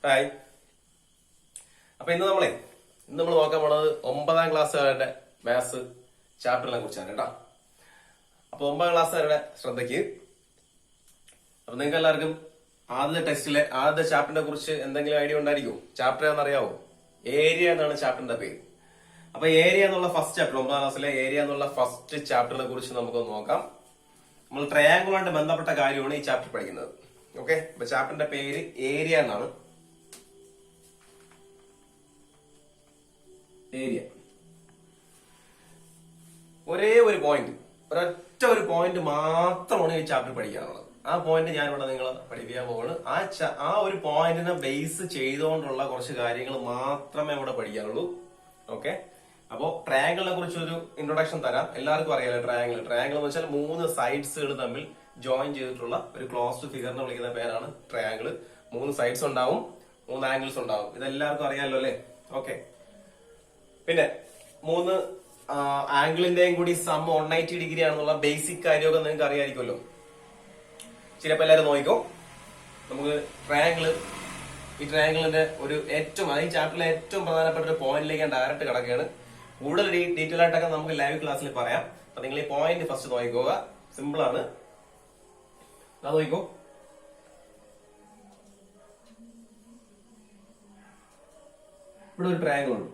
Hi. അപ്പൊ ഇന്ന് നമ്മൾ നോക്കാൻ പോണത് 9ാം ക്ലാസ്സുകാരുടെ മാത്സ് ചാപ്റ്ററിനെ കുറിച്ചാണ് കേട്ടോ. അപ്പൊ 9ാം ക്ലാസ്സുകാരുടെ ശ്രദ്ധയ്ക്ക്. അപ്പൊ നിങ്ങൾക്ക് എല്ലാവർക്കും ആദ്യത്തെ ടെസ്റ്റിലെ ആദ്യത്തെ ചാപ്റ്ററിനെ കുറിച്ച് എന്തെങ്കിലും ഐഡിയ ഉണ്ടായിരിക്കുമോ? ചാപ്റ്റർ ഏതെന്നറിയാവോ? ഏരിയ എന്നാണ് ചാപ്റ്ററിന്റെ പേര്. അപ്പൊ ഏരിയ എന്നുള്ള ഫസ്റ്റ് ചാപ്റ്റർ, 9ാം ക്ലാസ്സിലെ ഏരിയ എന്നുള്ള ഫസ്റ്റ് ചാപ്റ്ററിനെ കുറിച്ച് നമുക്ക് നോക്കാം. നമ്മൾ ട്രയാങ്കിളുമായിട്ട് ബന്ധപ്പെട്ട കാര്യമാണ് ഈ ചാപ്റ്റർ പഠിക്കുന്നത്. ഓക്കെ, അപ്പൊ ചാപ്റ്ററിന്റെ പേര് ഏരിയ എന്നാണ്. ഏരിയ ഒരേ ഒരു പോയിന്റ്, ഒരൊറ്റ ഒരു പോയിന്റ് മാത്രമാണ് ഈ ചാപ്റ്റർ പഠിക്കാനുള്ളത്. ആ പോയിന്റ് ഞാൻ ഇവിടെ നിങ്ങളെ പഠിപ്പിക്കാൻ പോകുന്നത്. ആ ഒരു പോയിന്റിനെ ബേസ് ചെയ്തുകൊണ്ടുള്ള കുറച്ച് കാര്യങ്ങൾ മാത്രമേ ഇവിടെ പഠിക്കാനുള്ളൂ. ഓക്കെ, അപ്പോ ട്രയാങ്കിളിനെ കുറിച്ച് ഒരു ഇൻട്രൊഡക്ഷൻ തരാം. എല്ലാവർക്കും അറിയാലോ ട്രയാങ്കിൾ. ട്രയാങ്കിൾ എന്ന് വെച്ചാൽ 3 സൈഡ്സുകൾ തമ്മിൽ ജോയിൻ ചെയ്തിട്ടുള്ള ഒരു ക്ലോസ്ഡ് ഫിഗറിനെ വിളിക്കുന്ന പേരാണ് ട്രയാങ്കിൾ. 3 സൈഡ്സ് ഉണ്ടാവും, 3 ആംഗിൾസ് ഉണ്ടാവും. ഇതെല്ലാവർക്കും അറിയാലോ അല്ലേ? ഓക്കെ, പിന്നെ 3 ആംഗിളിന്റെയും കൂടി സം 180 ഡിഗ്രി ആണെന്നുള്ള ബേസിക് കാര്യമൊക്കെ നിങ്ങൾക്ക് അറിയാമായിരിക്കുമല്ലോ. ചിലപ്പോൾ എല്ലാവരും നോക്കിക്കോ. നമുക്ക് ഈ ട്രയാങ്കിളിന്റെ ഒരു ഏറ്റവും ഈ ചാപ്റ്ററിലെ ഏറ്റവും പ്രധാനപ്പെട്ട ഒരു പോയിന്റിലേക്ക് ഞാൻ ഡയറക്റ്റ് കിടക്കുകയാണ്. കൂടുതൽ ഡീറ്റെയിൽ ആയിട്ടൊക്കെ നമുക്ക് ലൈവ് ക്ലാസ്സിൽ പറയാം. അപ്പൊ നിങ്ങൾ ഈ പോയിന്റ് ഫസ്റ്റ് നോക്കിക്കോക. സിമ്പിൾ ആണ്. അത് നോക്കിക്കോ. ഇവിടെ ഒരു ട്രയാങ്കിൾ ഉണ്ട്.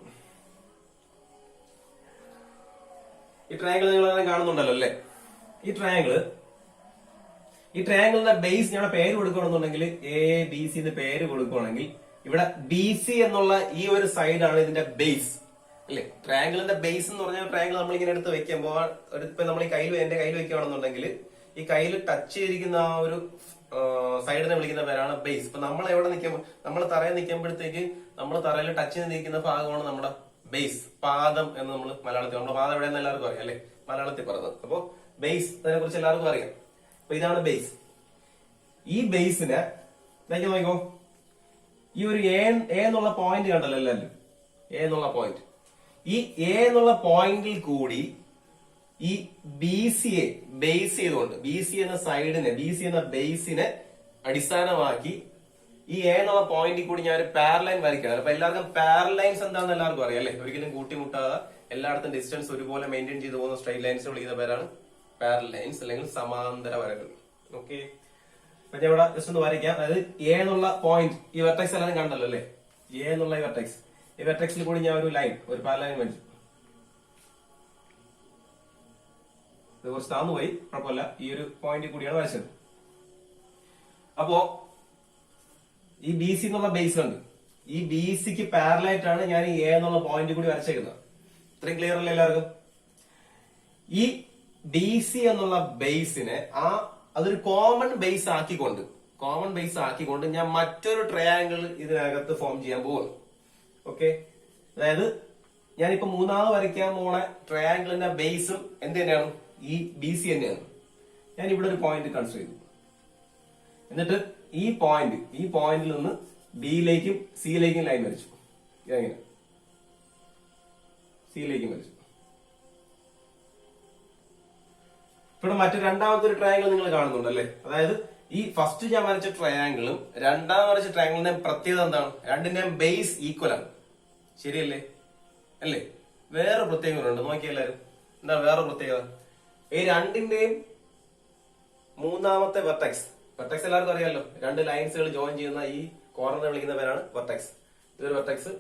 ഈ ട്രയാങ്കിൾ നിങ്ങൾ കാണുന്നുണ്ടല്ലോ അല്ലേ? ഈ ട്രയാങ്കിളിന്റെ ബേസ് ഞാൻ പേര് കൊടുക്കുകയാണെന്നുണ്ടെങ്കിൽ ABC എന്ന് പേര് കൊടുക്കുകയാണെങ്കിൽ ഇവിടെ BC എന്നുള്ള ഈ ഒരു സൈഡാണ് ഇതിന്റെ ബേസ് അല്ലെ? ട്രയാങ്കിളിന്റെ ബേസ് എന്ന് പറഞ്ഞാൽ ട്രയാങ്കിൾ നമ്മൾ ഇങ്ങനെ എടുത്ത് വെക്കുമ്പോൾ ഇപ്പൊ നമ്മൾ എന്റെ കയ്യിൽ വെക്കുകയാണെന്നുണ്ടെങ്കിൽ ഈ കയ്യിൽ ടച്ച് ചെയ്തിരിക്കുന്ന ആ ഒരു സൈഡിനെ വിളിക്കുന്ന പേരാണ് ബേസ്. ഇപ്പൊ നമ്മൾ എവിടെ നിൽക്കുമ്പോൾ, നമ്മൾ തറയിൽ നിൽക്കുമ്പോഴത്തേക്ക് നമ്മൾ തറയിൽ ടച്ച് ചെയ്ത് നിൽക്കുന്ന ഭാഗമാണ് നമ്മുടെ ബേസ്, പാദം എന്ന് നമ്മൾ മലയാളത്തിൽ. നമ്മുടെ പാദം എവിടെയെന്ന് എല്ലാവർക്കും അറിയാം അല്ലെ? മലയാളത്തിൽ പറഞ്ഞത്. അപ്പോ ബേസ് അതിനെ കുറിച്ച് എല്ലാവർക്കും അറിയാം. അപ്പൊ ഇതാണ് ബേസ്. ഈ ബേസിനെ നോക്കിക്കോ. ഈ ഒരു എ എന്നുള്ള പോയിന്റ് കണ്ടല്ലോ എല്ലാവരും? എ എന്നുള്ള പോയിന്റ്. ഈ എ എന്നുള്ള പോയിന്റിൽ കൂടി ഈ BCയെ ബേസ് ചെയ്തുകൊണ്ട്, BC എന്ന സൈഡിനെ, BC എന്ന ബേസിനെ അടിസ്ഥാനമാക്കി ഈ എ എന്നുള്ള പോയിന്റിൽ കൂടി ഞാൻ ഒരു പാരലൈൻ വരയ്ക്കണം. അപ്പൊ എല്ലാവർക്കും പാരലൈൻസ് എന്താണെന്ന് എല്ലാവർക്കും അറിയാം അല്ലെ? ഒരിക്കലും കൂട്ടിമുട്ടാതെ എല്ലായിടത്തും ഡിസ്റ്റൻസ് ഒരുപോലെ മെയിൻറ്റെയിൻ ചെയ്തു പോകുന്ന സ്ട്രൈറ്റ് ലൈൻസ് വിളിക്കുന്ന പേരാണ് പാരലൈൻസ് അല്ലെങ്കിൽ സമാന്തര വരകൾ. ഓക്കെ, അപ്പൊ ഞാൻ ഇവിടെ ജസ്റ്റ് ഒന്ന് വരയ്ക്കാം. അതായത് എ എന്നുള്ള പോയിന്റ്, ഈ വെർട്ടെക്സ് എല്ലാവരും കണ്ടല്ലോ അല്ലെ? എ എന്നുള്ള ഈ വെർട്ടെക്സിൽ കൂടി ഞാൻ ഒരു ലൈൻ, ഒരു പാരലൈൻ വരച്ചു. ഇത് കുറച്ച് താന്നു പോയി, കുഴപ്പമില്ല. ഈ ഒരു പോയിന്റ് കൂടിയാണ് വരച്ചത്. അപ്പോ ഈ BC എന്നുള്ള ബേസ് ഉണ്ട്. ഈ BCക്ക് പാരലായിട്ടാണ് ഞാൻ ഈ എ എന്നുള്ള പോയിന്റ് കൂടി വരച്ചേക്കുന്നത്. ഇത്രയും ക്ലിയർ അല്ലേ എല്ലാവർക്കും? ഈ BC എന്നുള്ള ബേസിനെ അതൊരു കോമൺ ബേസ് ആക്കിക്കൊണ്ട് ഞാൻ മറ്റൊരു ട്രയാങ്കിൾ ഇതിനകത്ത് ഫോം ചെയ്യാൻ പോകുന്നു. ഓക്കെ, അതായത് ഞാനിപ്പോ 3ാമത് വരയ്ക്കാൻ പോണ ട്രയാങ്കിളിന്റെ ബേസും എന്ത് തന്നെയാണ്? ഈ BC തന്നെയാണ്. ഞാൻ ഇവിടെ ഒരു പോയിന്റ് കൺസിഡർ ചെയ്തു. എന്നിട്ട് ഈ പോയിന്റിൽ നിന്ന് ബിയിലേക്കും സിയിലേക്കും ലൈൻ വരച്ചു. ഇതെങ്ങനെ? സിയിലേക്കും വരച്ചു. ഇവിടെ മറ്റു രണ്ടാമത്തെ ഒരു ട്രയാങ്കിൾ നിങ്ങൾ കാണുന്നുണ്ട് അല്ലെ? അതായത് ഈ ഫസ്റ്റ് ഞാൻ വരച്ച ട്രയാങ്കിളും രണ്ടാമത് വരച്ച ട്രയാങ്കിളിന്റെയും പ്രത്യേകത എന്താണ്? രണ്ടിന്റെയും ബേസ് ഈക്വൽ ആണ്. ശരിയല്ലേ? അല്ലേ? വേറെ പ്രത്യേകതയുണ്ട്. നോക്കിയ എല്ലാവരും, എന്താ വേറെ പ്രത്യേകത? ഈ രണ്ടിന്റെയും 3ാമത്തെ വെർട്ടെക്സ് എല്ലാവർക്കും അറിയാമല്ലോ. 2 ലൈൻസുകൾ ജോയിൻ ചെയ്യുന്ന ഈ കോർണർ വിളിക്കുന്ന പേരാണ് വെർട്ടെക്സ്. ഇതൊരു വെർട്ടെക്സ്,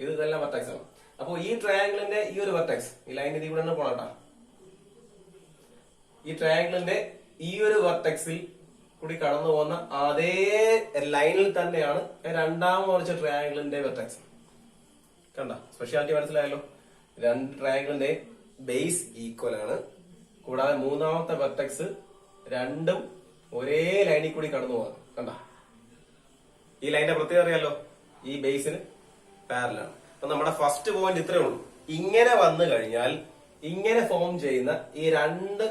ഇതെല്ലാം വെർട്ടെക്സ് ആണ്. അപ്പൊ ഈ ട്രയാങ്കിളിന്റെ ഈ ഒരു വെർട്ടെക്സ്, ഈ ലൈൻ ഇത് ഇവിടെ തന്നെ പോണട്ടാ. ഈ ട്രയാങ്കിളിന്റെ ഈ ഒരു വെർട്ടെക്സിൽ കൂടി കടന്നു പോകുന്ന അതേ ലൈനിൽ തന്നെയാണ് രണ്ടാമത് വരച്ച ട്രയാങ്കിളിന്റെ വെർട്ടെക്സ്. കണ്ട സ്പെഷ്യാലിറ്റി മനസ്സിലായല്ലോ? 2 ട്രയാങ്കിളിന്റെ ബേസ് ഈക്വൽ ആണ്. കൂടാതെ 3ാമത്തെ വെർട്ടെക്സ് രണ്ടും ഒരേ ലൈനിൽ കൂടി കടന്നു പോകാം. കണ്ട ഈ ലൈനിന്റെ പ്രത്യേകത അറിയാലോ? ഈ ബേസിന് പാരലാണ്. അപ്പൊ നമ്മുടെ ഫസ്റ്റ് പോയിന്റ് ഇത്രയേ ഉള്ളൂ. ഇങ്ങനെ വന്നു കഴിഞ്ഞാൽ ഇങ്ങനെ ഫോം ചെയ്യുന്ന ഈ 2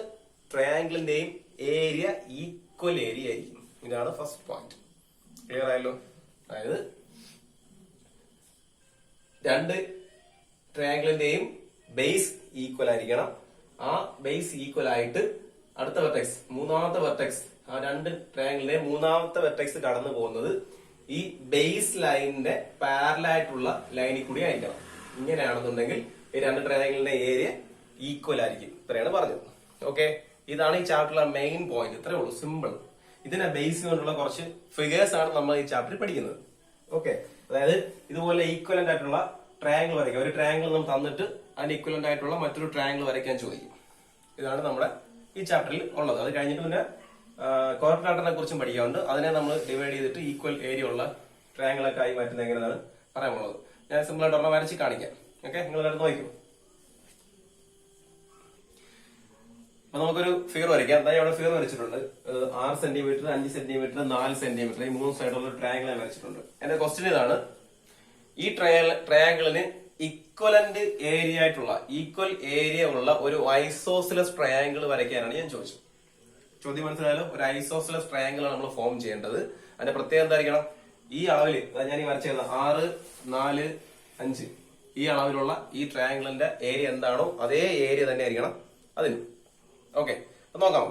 ട്രയാങ്കിളിന്റെയും ഏരിയ ഈക്വൽ ഏരിയ ആയിരിക്കും. ഇതാണ് ഫസ്റ്റ് പോയിന്റ്. ക്ലിയർ ആയല്ലോ? അതായത് 2 ട്രയാങ്കിളിന്റെയും ബേസ് ഈക്വൽ ആയിരിക്കണം. ആ ബേസ് ഈക്വൽ ആയിട്ട് അടുത്ത വെർട്ടെക്സ്, 3ാമത്തെ വെർട്ടെക്സ്, ആ 2 ട്രയാങ്കിളിന്റെ 3ാമത്തെ വെർട്ടെക്സ് കടന്നു പോകുന്നത് ഈ ബേസ് ലൈനിന്റെ പാരലായിട്ടുള്ള ലൈനിൽ കൂടി ആയിരിക്കണം. ഇങ്ങനെയാണെന്നുണ്ടെങ്കിൽ ഈ രണ്ട് ട്രയാങ്കിളിന്റെ ഏരിയ ഈക്വൽ ആയിരിക്കും. ഇത്രയാണ് പറഞ്ഞത്. ഓക്കെ, ഇതാണ് ഈ ചാപ്റ്ററിലെ മെയിൻ പോയിന്റ്. ഇത്രേ ഉള്ളൂ, സിമ്പിൾ. ഇതിനെ ബേസ് കൊണ്ടുള്ള കുറച്ച് ഫിഗേഴ്സ് ആണ് നമ്മൾ ഈ ചാപ്റ്ററിൽ പഠിക്കുന്നത്. ഓക്കെ, അതായത് ഇതുപോലെ ഈക്വലന്റ് ആയിട്ടുള്ള ട്രയാങ്കിൾ വരയ്ക്കാം. ഒരു ട്രയാങ്കിൾ നമ്മൾ തന്നിട്ട് അതിന് ഈക്വലന്റ് ആയിട്ടുള്ള മറ്റൊരു ട്രയാങ്കിൾ വരയ്ക്കാൻ ചോദിക്കും. ഇതാണ് നമ്മുടെ ഈ ചാപ്റ്ററിൽ ഉള്ളത്. അത് കഴിഞ്ഞിട്ട് പിന്നെ ക്വാഡ്രിലാറ്ററലിനെ കുറിച്ചും പഠിക്കാറുണ്ട്. അതിനെ നമ്മൾ ഡിവൈഡ് ചെയ്തിട്ട് ഈക്വൽ ഏരിയ ഉള്ള ട്രയാങ്കിളൊക്കെ ആയി മാറ്റുന്നത് എങ്ങനെയാണ് പറയാനുള്ളത്. ഞാൻ സിമ്പിൾ ആയിട്ട് ഒരെണ്ണം വരച്ച് കാണിക്കാം. ഓക്കെ, നിങ്ങൾ എടുത്ത് നോക്കൂ. അപ്പൊ നമുക്കൊരു ഫിഗർ വരയ്ക്കാം. എന്തായാലും അവിടെ ഫിഗർ വരച്ചിട്ടുണ്ട്. 6 സെന്റിമീറ്റർ, 5 സെന്റിമീറ്റർ, 4 സെന്റിമീറ്റർ, ഈ 3 സൈഡുള്ള ട്രയാങ്കിൾ ഞാൻ വരച്ചിട്ടുണ്ട്. എന്റെ ക്വസ്റ്റ്യൻ ഇതാണ്: ഈ ട്രയാങ്കിളിന് ഇക്വലന്റ് ഏരിയ ആയിട്ടുള്ള ഈക്വൽ ഏരിയ ഉള്ള ഒരു ഐസോസിലസ് ട്രയാങ്കിൾ വരയ്ക്കാനാണ് ഞാൻ ചോദിച്ചത്. ചോദ്യം മനസ്സിലായാലും, ഒരു ഐസോസിലസ് ട്രയാങ്കിൾ ആണ് നമ്മൾ ഫോം ചെയ്യേണ്ടത്. അതിന്റെ പ്രത്യേകത എന്തായിരിക്കണം? ഈ അളവില് ഞാൻ ഈ വരച്ചത് 6, 4, 5 ഈ അളവിലുള്ള ഈ ട്രയാങ്കിളിന്റെ ഏരിയ എന്താണോ അതേ ഏരിയ തന്നെ ആയിരിക്കണം അതിന്. ഓക്കെ, നോക്കാം.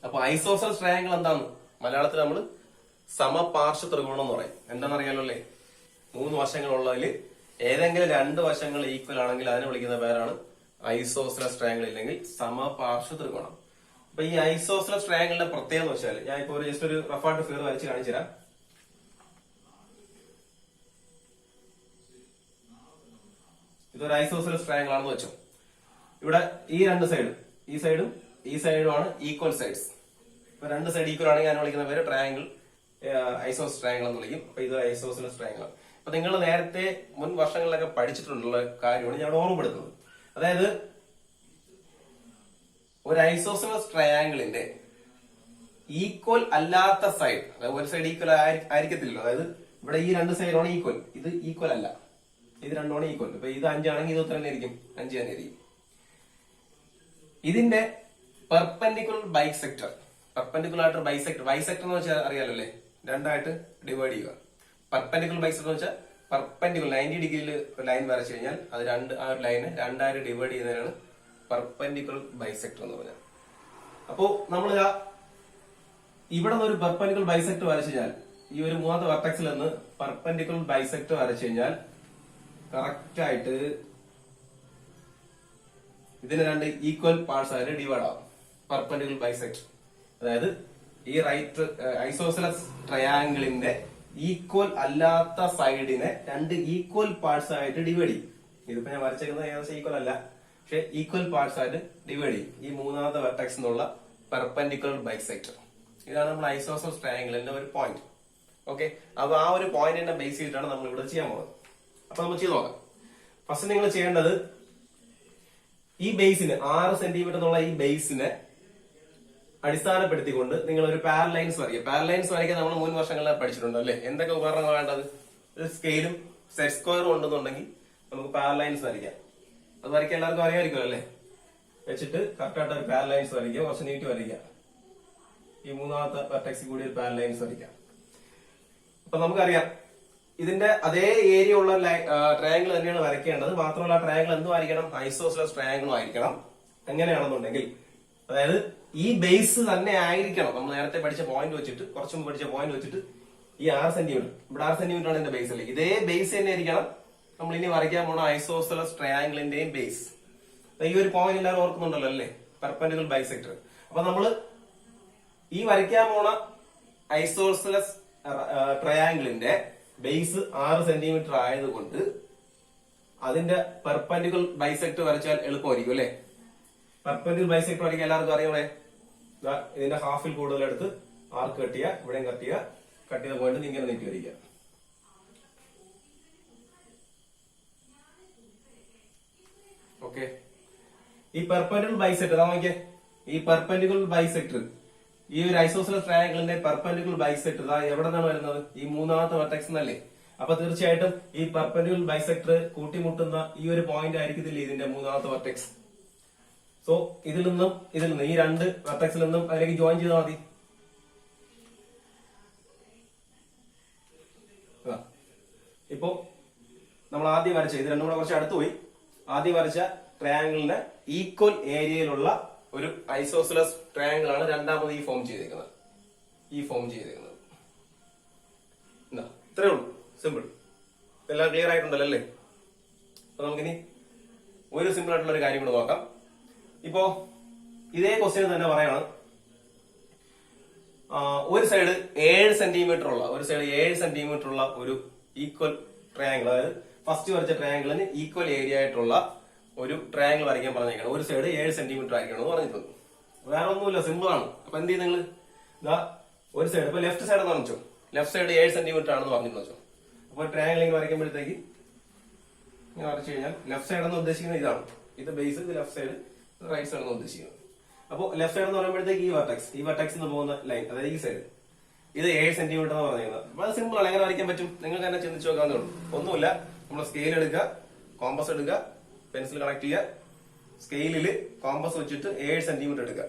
അപ്പൊ ഐസോസിലസ് ട്രയാങ്കിൾ എന്താണ്? മലയാളത്തിൽ നമ്മൾ സമപാർശ്വ ത്രികോണം എന്ന് പറയും. എന്താണെന്ന് അറിയാലോ അല്ലേ? 3 വശങ്ങളുള്ളതിൽ ഏതെങ്കിലും 2 വശങ്ങൾ ഈക്വൽ ആണെങ്കിൽ അതിനെ വിളിക്കുന്ന പേരാണ് ഐസോസിലസ് ട്രയാങ്കിൾ, ഇല്ലെങ്കിൽ സമപാർശ്വ ത്രികോണം. അപ്പൊ ഈ ഐസോസിലസ് ട്രയാങ്കിളിന്റെ പ്രത്യേകത എന്ന് വെച്ചാൽ, ഞാൻ ഇപ്പൊ ജസ്റ്റ് ഒരു റഫായിട്ട് ഫിഗർ വരച്ച് കാണിച്ചു തരാം. ഇതൊരു ഐസോസിലസ് ട്രയാങ്കിൾ ആണെന്ന് വെച്ചോ. ഇവിടെ ഈ 2 സൈഡും ഈ സൈഡുമാണ് ഈക്വൽ സൈഡ്സ്. ഇപ്പൊ 2 സൈഡ് ഈക്വൽ ആണെങ്കിൽ ഞാൻ വിളിക്കുന്ന പേര് ട്രയാങ്കിൾ, ഐസോസ് ട്രയാങ്കിൾ എന്ന് വിളിക്കും. അപ്പൊ ഇത് ഐസോസിലസ് ട്രയാങ്കിൾ ആണ്. അപ്പൊ നിങ്ങൾ നേരത്തെ മുൻ വർഷങ്ങളിലൊക്കെ പഠിച്ചിട്ടുള്ള കാര്യമാണ് ഞാൻ ഓർമ്മപ്പെടുത്തുന്നത്. അതായത് ഒരു ഐസോസിലസ് ട്രയാങ്കിളിന്റെ ഈക്വൽ അല്ലാത്ത സൈഡ്, അതായത് ഒരു സൈഡ് ഈക്വൽ ആയിരിക്കത്തില്ലല്ലോ. അതായത് ഇവിടെ ഈ 2 സൈഡാണ് ഈക്വൽ, ഇത് ഈക്വൽ അല്ല, ഇത് രണ്ടുമാണ് ഈക്വൽ. ഇപ്പൊ ഇത് 5 ആണെങ്കിൽ ഇത് തന്നെ ആയിരിക്കും, 5 തന്നെ ആയിരിക്കും. ഇതിന്റെ പെർപെൻഡിക്കുലർ ബൈസെക്ടർ, പെർപെൻഡിക്കുലർ ആയിട്ട് ബൈസെക്ടർ എന്ന് വെച്ചാൽ അറിയാലോ അല്ലേ? രണ്ടായിട്ട് ഡിവൈഡ് ചെയ്യുക. പെർപെൻഡിക്കുലർ ബൈസെക്ടർ എന്ന് വെച്ചാൽ പെർപെൻഡിക്കുലർ 90 ഡിഗ്രിയിൽ ലൈൻ വരച്ചു കഴിഞ്ഞാൽ അത് ആ ഒരു ലൈന് രണ്ടായിട്ട് ഡിവൈഡ് ചെയ്യുന്നതിനാണ് പെർപെൻഡിക്കുലർ ബൈസെക്ടർ എന്ന് പറഞ്ഞാൽ. അപ്പോ നമ്മൾ ഇവിടെ നിന്ന് ഒരു പെർപെൻഡിക്കുലർ ബൈസെക്ടർ വരച്ചു കഴിഞ്ഞാൽ, ഈ ഒരു 3ാമത്തെ വെർട്ടെക്സിൽ നിന്ന് പെർപെൻഡിക്കുലർ ബൈസെക്ടർ വരച്ചു കഴിഞ്ഞാൽ കറക്റ്റ് ആയിട്ട് ഇതിന് 2 ഈക്വൽ പാർട്സ് ആയിട്ട് ഡിവൈഡ് ആവും. പെർപെൻഡിക്കുലർ ബൈസെക്ടർ, അതായത് ഈ റൈറ്റ് ഐസോസിലസ് ട്രയാങ്കിളിന്റെ ഈക്വൽ അല്ലാത്ത സൈഡിനെ 2 ഈക്വൽ പാർട്സ് ആയിട്ട് ഡിവൈഡ് ചെയ്യും. ഇതിപ്പോ ഞാൻ വരച്ചേക്കുന്നത് ഏകദേശം ഈക്വൽ അല്ല, പക്ഷെ ഈക്വൽ പാർട്സ് ആയിട്ട് ഡിവൈഡ് ചെയ്യും ഈ 3ാമത്തെ വെർട്ടെക്സ് എന്നുള്ള പെർപെൻഡിക്കുലർ ബൈസെക്ടർ. ഇതാണ് നമ്മൾ ഐസോസിലസ് ട്രയാങ്കിളിന്റെ ഒരു പോയിന്റ്. ഓക്കെ, അപ്പൊ ആ ഒരു പോയിന്റിനെ ബേസ് ചെയ്തിട്ടാണ് നമ്മൾ ഇവിടെ ചെയ്യാൻ പോകുന്നത്. അപ്പൊ നമ്മൾ ചെയ്ത് നോക്കാം. ഫസ്റ്റ് നിങ്ങൾ ചെയ്യേണ്ടത്, ഈ ബേസിന് 6 സെന്റിമീറ്റർ എന്നുള്ള ഈ ബേസിനെ അടിസ്ഥാനപ്പെടുത്തിക്കൊണ്ട് നിങ്ങൾ ഒരു പാരലൈൻസ് വരയ്ക്കുക. പാരലൈൻസ് വരയ്ക്കാൻ നമ്മൾ മുൻ വർഷങ്ങളിൽ പഠിച്ചിട്ടുണ്ട് അല്ലെ? എന്തൊക്കെ ഉപകരണങ്ങൾ വേണ്ടത്? ഒരു സ്കെയിലും സെറ്റ് സ്ക്വയറും ഉണ്ടെന്നുണ്ടെങ്കിൽ നമുക്ക് പാരലൈൻസ് വരയ്ക്കാം. അത് വരയ്ക്കാൻ എല്ലാവർക്കും അറിയാമായിരിക്കും അല്ലേ? വെച്ചിട്ട് കറക്റ്റായിട്ട് ഒരു പാരലൈൻസ് വരയ്ക്കുക, കുറച്ച് നീട്ടി വരയ്ക്കുക. ഈ 3ാമത്തെ വെർട്ടെക്സിൽ കൂടി ഒരു പാരലൈൻസ് വരയ്ക്കാം. അപ്പൊ നമുക്കറിയാം ഇതിന്റെ അതേ ഏരിയ ഉള്ള ട്രയാങ്കിൾ തന്നെയാണ് വരയ്ക്കേണ്ടത്. മാത്രമല്ല ട്രയാങ്കിൾ എന്തും ആയിരിക്കണം? ഐസോസിലസ് ട്രയാങ്കിളും ആയിരിക്കണം. എങ്ങനെയാണെന്നുണ്ടെങ്കിൽ, അതായത് ഈ ബേസ് തന്നെ ആയിരിക്കണം. നമ്മൾ നേരത്തെ പഠിച്ച പോയിന്റ് വെച്ചിട്ട്, കുറച്ചു മുമ്പ് പഠിച്ച പോയിന്റ് വെച്ചിട്ട് ഈ 6 സെന്റിമീറ്റർ, ഇവിടെ 6 സെന്റിമീറ്റർ ആണ് ഇതിന്റെ ബേസ് അല്ലേ? ഇതേ ബേസ് തന്നെ ആയിരിക്കണം നമ്മൾ ഇനി വരയ്ക്കാൻ പോണ ഐസോസിലസ് ട്രയാങ്കിളിന്റെയും ബേസ്. ഈ ഒരു പോയിന്റ് എല്ലാവരും ഓർക്കുന്നുണ്ടല്ലോ അല്ലേ? Perpendicular bisector. അപ്പൊ നമ്മള് ഈ വരയ്ക്കാൻ പോണ ഐസോസിലസ് ട്രയാങ്കിളിന്റെ ബേസ് 6 സെന്റിമീറ്റർ ആയതുകൊണ്ട് അതിന്റെ പെർപെൻഡിക്കുലർ ബൈസെക്ടർ വരച്ചാൽ എളുപ്പമായിരിക്കും അല്ലെ? പെർപെൻഡിക്കുലർ ബൈസെക്ടർ വരയ്ക്കാൻ എല്ലാവർക്കും അറിയാമേ? ഇതിന്റെ ഹാഫിൽ കൂടുതൽ എടുത്ത് ആർക്ക് കട്ട് ചെയ്യുക, ഇവിടെയും കട്ട് ചെയ്യുക, കട്ട് ചെയ്ത പോയിന്റ് ഇങ്ങനെ നീട്ടി വരിക. ഓക്കെ, ഈ പെർപെൻഡിക്കുലർ ബൈസെക്ടർ നോക്കിയേ. ഈ പെർപെൻഡിക്കുലർ ബൈസെക്ടർ, ഈ ഒരു ഐസോസിലസ് ട്രയാങ്കിളിന്റെ പെർപെൻഡിക്കുലർ ബൈസെക്ടർ എവിടെ നിന്നാണ് വരുന്നത്? ഈ 3ാമത്തെ വെർട്ടെക്സ് എന്നല്ലേ? അപ്പൊ തീർച്ചയായിട്ടും ഈ പെർപെൻഡിക്കുലർ ബൈസെക്ടർ കൂട്ടിമുട്ടുന്ന ഈ ഒരു പോയിന്റ് ആയിരിക്കത്തില്ലേ ഇതിന്റെ 3ാമത്തെ വെർട്ടെക്സ്? സോ ഇതിൽ നിന്നും ഈ 2 വെർട്ടെക്സിൽ നിന്നും അതിലേക്ക് ജോയിൻ ചെയ്താൽ മതി. ഇപ്പോ നമ്മൾ ആദ്യം വരച്ച ഇത് രണ്ടും കൂടെ കുറച്ച് അടുത്ത് പോയി. ആദ്യം വരച്ച ട്രയാങ്കിളിന്റെ ഈക്വൽ ഏരിയയിലുള്ള ഒരു ഐസോസിലസ് ട്രയാങ്കിൾ ആണ് രണ്ടാമത് ഈ ഫോം ചെയ്തേക്കുന്നത്. ഇത്രേ ഉള്ളൂ, സിമ്പിൾ. എല്ലാം ക്ലിയർ ആയിട്ടുണ്ടല്ലോ അല്ലേ? അപ്പൊ നമുക്കിനി ഒരു സിമ്പിൾ ആയിട്ടുള്ള ഒരു കാര്യം കൂടെ നോക്കാം. ഇപ്പോ ഇതേ ക്വസ്റ്റ്യൻ തന്നെ പറയാണ്, ഒരു സൈഡ് 7 സെന്റിമീറ്റർ ഉള്ള ഒരു ഈക്വൽ ട്രയാങ്കിൾ, അതായത് ഫസ്റ്റ് വരച്ച ട്രയാങ്കിളിന് ഈക്വൽ ഏരിയ ആയിട്ടുള്ള ഒരു ട്രയാങ്കിൾ വരയ്ക്കാൻ പറഞ്ഞേക്കാണ്. ഒരു സൈഡ് 7 സെന്റിമീറ്റർ ആയിരിക്കണം എന്ന് പറഞ്ഞിട്ടുണ്ട്. വേറെ ഒന്നുമില്ല, സിമ്പിൾ ആണ്. അപ്പൊ എന്ത് ചെയ്യും നിങ്ങൾ, ഒരു സൈഡ് ഇപ്പൊ ലെഫ്റ്റ് സൈഡ് എന്ന് വെച്ചോ, ലെഫ്റ്റ് സൈഡ് 7 സെന്റിമീറ്റർ ആണെന്ന് പറഞ്ഞിട്ട് വെച്ചോ. അപ്പൊ ട്രയാങ്കിൾ ഇങ്ങനെ വരയ്ക്കുമ്പോഴത്തേക്ക് ഇങ്ങനെ വരച്ചു കഴിഞ്ഞാൽ ലെഫ്റ്റ് സൈഡ് എന്ന് ഉദ്ദേശിക്കുന്നത് ഇതാണ്, ഇത് ബേസ്, ഇത് ലെഫ്റ്റ് സൈഡ്, റൈറ്റ് സൈഡ് എന്ന് ഉദ്ദേശിക്കുന്നത്. അപ്പോൾ ലെഫ്റ്റ് സൈഡ് എന്ന് പറയുമ്പോഴത്തേക്ക് ഈ വെർട്ടെക്സ് എന്ന് പോകുന്ന ലൈൻ, അതായത് ഈ സൈഡ്, ഇത് 7 സെന്റിമീറ്റർ എന്ന് പറഞ്ഞിരുന്നത്. അപ്പൊ അത് സിമ്പിൾ ആണ്, എങ്ങനെ വരയ്ക്കാൻ പറ്റും നിങ്ങൾക്ക് തന്നെ ചിന്തിച്ചു നോക്കാവുന്നേ ഉള്ളൂ. ഒന്നുമില്ല, നമ്മൾ സ്കെയിൽ എടുക്കുക, കോമ്പസ് എടുക്കുക, പെൻസിൽ കണക്ട് ചെയ്യുക, സ്കെയിലിൽ കോമ്പസ് വെച്ചിട്ട് 7 സെന്റിമീറ്റർ എടുക്കുക.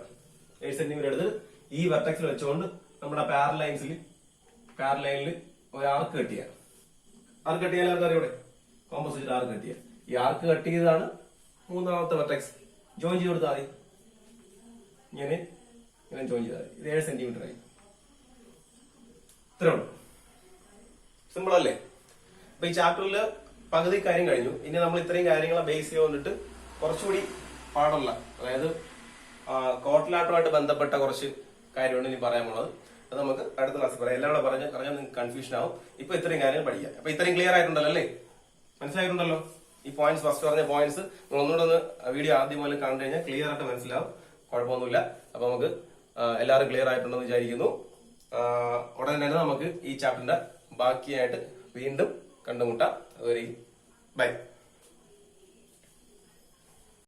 7 സെന്റിമീറ്റർ എടുത്ത് ഈ വെർട്ടെക്സിൽ വെച്ചുകൊണ്ട് നമ്മുടെ പാരലൈനിൽ ഒരു ആർക്ക് കട്ട് ചെയ്യുക. ആർക്ക് കട്ട് ചെയ്യാൻ എന്താ ഇവിടെ കോമ്പസ് വെച്ചിട്ട് ആർക്ക് കട്ട് ചെയ്യുക. ഈ ആർക്ക് കട്ട് ചെയ്തതാണ് മൂന്നാമത്തെ വെർട്ടെക്സ്. ജോയിൻ ചെയ്ത് കൊടുത്താൽ മതി, ഇങ്ങനെ ജോയിൻ ചെയ്താൽ മതി. ഇത് 7 സെന്റിമീറ്റർ ആയി. ഇത്രേ ഉള്ളൂ, സിമ്പിൾ അല്ലേ? അപ്പൊ ഈ ചാപ്റ്ററിൽ പകുതി കാര്യം കഴിഞ്ഞു. ഇനി നമ്മൾ ഇത്രയും കാര്യങ്ങളെ ബേസ് ചെയ്തുകൊണ്ടിട്ട് കുറച്ചുകൂടി പാടുള്ള, അതായത് കോട്ടിലാട്ടമായിട്ട് ബന്ധപ്പെട്ട കുറച്ച് കാര്യമാണ് ഇനി പറയാനുള്ളത്. അത് നമുക്ക് അടുത്ത ക്ലാസ്സിൽ പറയാം. എല്ലാം കൂടെ പറഞ്ഞാൽ നിങ്ങൾക്ക് കൺഫ്യൂഷൻ ആവും. ഇപ്പൊ ഇത്രയും കാര്യങ്ങൾ പഠിക്കാം. അപ്പൊ ഇത്രയും ക്ലിയർ ആയിട്ടുണ്ടല്ലോ അല്ലേ? മനസ്സിലായിട്ടുണ്ടല്ലോ ഈ പോയിന്റ്സ്, ഫസ്റ്റ് പറഞ്ഞ പോയിന്റ്സ്. ഒന്നുകൂടെ ഒന്ന് വീഡിയോ ആദ്യം പോലെ കണ്ടു കഴിഞ്ഞാൽ ക്ലിയർ ആയിട്ട് മനസ്സിലാവും. കുഴപ്പമൊന്നുമില്ല. അപ്പൊ നമുക്ക് എല്ലാവരും ക്ലിയർ ആയിട്ടുണ്ടെന്ന് വിചാരിക്കുന്നു. ഉടനെ തന്നെ നമുക്ക് ഈ ചാപ്റ്ററിന്റെ ബാക്കിയായിട്ട് വീണ്ടും കണ്ടുമുട്ടാം. അതുവരെയും ബൈ.